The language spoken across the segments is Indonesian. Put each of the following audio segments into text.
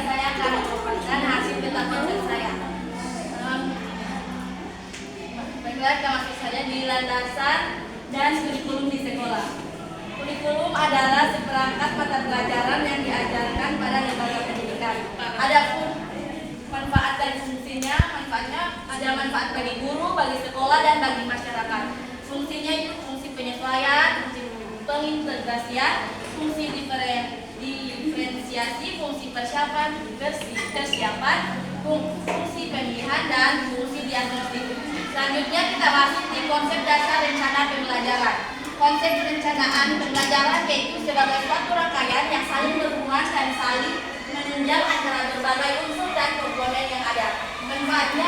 saya akan memaparkan hasil peta konsep saya. Baiklah, maksud saya di landasan dan kurikulum di sekolah. Kurikulum adalah seperangkat mata pelajaran yang diajarkan pada lembaga pendidikan. Adapun manfaat dan fungsinya, manfaatnya ada manfaat bagi guru, bagi sekolah, dan bagi masyarakat. Fungsinya itu fungsi penyesuaian, fungsi pengintegrasian, fungsi diferensiasi, fungsi persiapan, fungsi pemilihan, dan fungsi diagnostik. Selanjutnya kita masuk di konsep dasar rencana pembelajaran. Konsep perencanaan pembelajaran yaitu sebagai suatu rangkaian yang saling berhubungan dan saling menunjang antara berbagai unsur dan komponen yang ada. Manfaatnya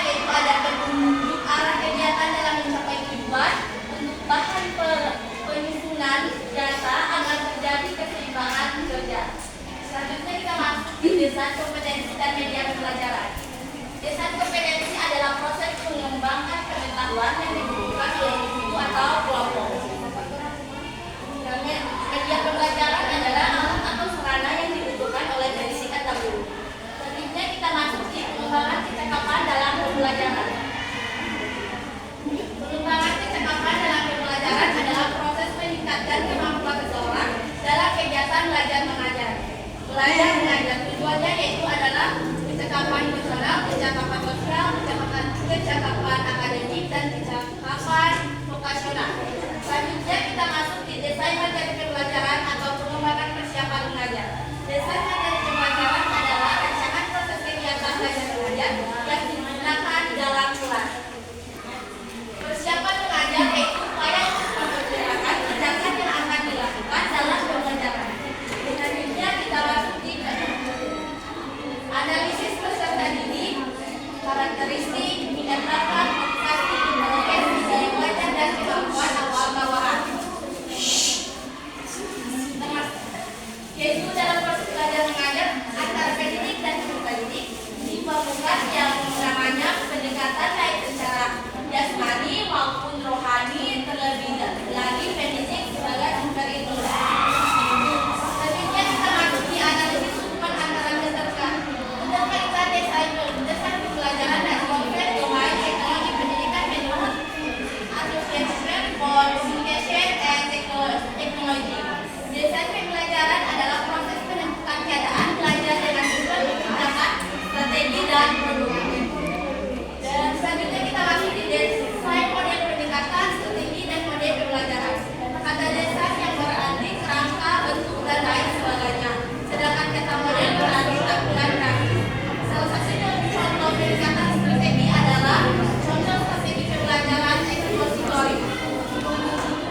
yaitu ada petunjuk arah kegiatan dalam mencapai tujuan, untuk bahan penyusunan data agar terjadi keseimbangan kerja. Selanjutnya kita masuk di desain kompetensi dan media pembelajaran. Desain kompetensi adalah proses pengembangan pengetahuan yang dibutuhkan oleh individu atau kelompok. Media pembelajaran adalah alat atau sarana yang dibutuhkan oleh pendidik atau guru. Selanjutnya kita masuk di pengembangan kecakapan dalam pembelajaran. Pengembangan kecakapan dalam pembelajaran adalah proses meningkatkan kemampuan seseorang dalam kegiatan belajar mengajar. Belajar mengajar tujuannya yaitu adalah kecakapan personal, kecakapan sosial, kecakapan akademik, dan kecakapan vokasional. Selanjutnya kita masuk di desain materi pembelajaran atau pengembangan persiapan mengajar. Desain materi pembelajaran adalah rancangan proses kegiatan belajar mengajar yang digunakan dalam kelas. Persiapan mengajar yaitu upaya untuk memperkirakan tindakan yang akan dilakukan dalam pembelajaran. Selanjutnya kita masuk di analisis peserta didik, karakteristik, minat bakat, motivasi, inteligensi, daya belajar, dan kemampuan awal bawahan. Yaitu dalam proses belajar mengajar antara pendidik dan peserta didik diperlukan yang namanya pendekatan baik secara jasmani maupun rohani, terlebih lagi pendidik sebagai sumber ilmu. Selanjutnya kita masuk di analisis hubungan antara keterkaitan desain pembelajaran dan konkret domain teknologi pendidikan menurut Association for Communication and Technology. Desain pembelajaran adalah proses penentukan keadaan belajar dengan tujuan menciptakan strategi dan produk. Dan selanjutnya kita masuk di desain model pendekatan, strategi, dan model pembelajaran. Kata desain yang berarti kerangka, bentuk, dan lain sebagainya. Sedangkan kata model berarti tampilan grafis. Salah satu contoh pendekatan strategi adalah contoh strategi pembelajaran ekspositori.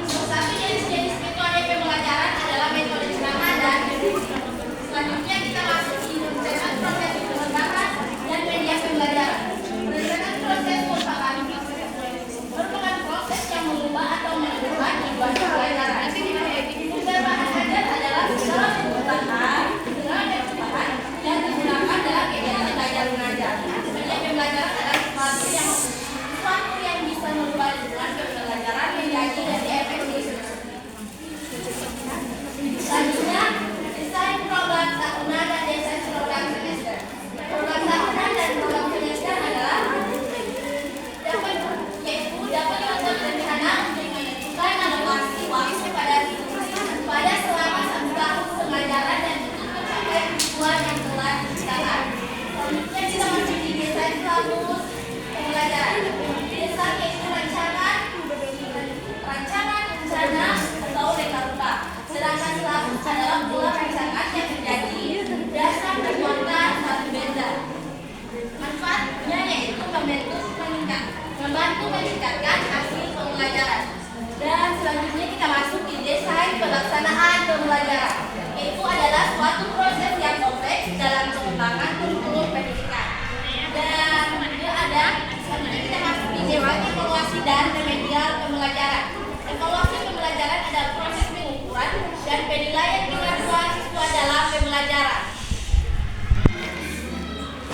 Salah satu jenis metode pembelajaran adalah metode ceramah dan diskusi. Selanjutnya kita masuk di perencanaan proses pengembangan dan media pembelajaran. Perencanaan proses merupakan proses yang mengubah atau menentukan tujuan pembelajaran. Tujuan bahan ajar adalah segala bentuk bahan yang digunakan dalam kegiatan belajar mengajar. Media pembelajaran adalah sesuatu yang bisa merubah lingkungan pembelajaran menjadi lebih efektif. Selanjutnya, desain program tahunan dan desain program semester. Program tahunan dan program semester adalah dapat dilakukan rencana untuk menentukan alokasi waktu pada selama 1 tahun pengajaran dan untuk mencapai tujuan yang telah ditetapkan. Selanjutnya kita masuk di desain kamus pembelajaran. Desain yaitu rancangan rencana atau reka rupa. Sedangkan kamus adalah pola rancangan yang menjadi dasar perbuatan satu benda. Manfaatnya yaitu membantu meningkatkan hasil pembelajaran. Dan selanjutnya kita masuk di desain pelaksanaan pembelajaran. Itu adalah suatu proses yang kompleks dalam pengembangan kurikulum pendidikan. Dan ada selanjutnya kita masuk di desain evaluasi dan remedial pembelajaran. Evaluasi pembelajaran adalah proses pengukuran dan penilaian kemampuan siswa dalam pembelajaran.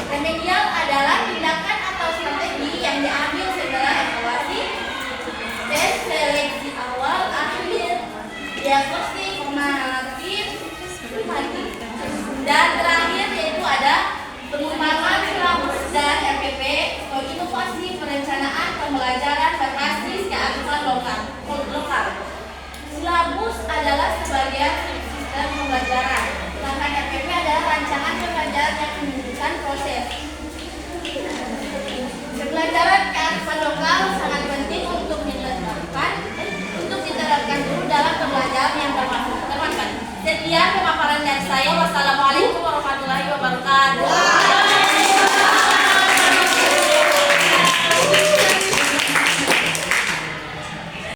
Remedial adalah tindakan atau strategi yang diambil setelah evaluasi, tes seleksi awal, akhir, diagnostik, formatif, lagi. Dan terakhir yaitu ada pengembangan silabus dan RPP atau inovasi perencanaan pembelajaran berbasis kearifan lokal. Silabus adalah sebagian sistem pembelajaran, sedangkan RPP adalah rancangan pembelajaran yang menunjukkan proses. Pembelajaran kearifan lokal sangat penting untuk diterapkan dulu dalam pembelajaran yang bermanfaat. Sekian pemaparan dari saya. Wassalamualaikum warahmatullahi wabarakatuh.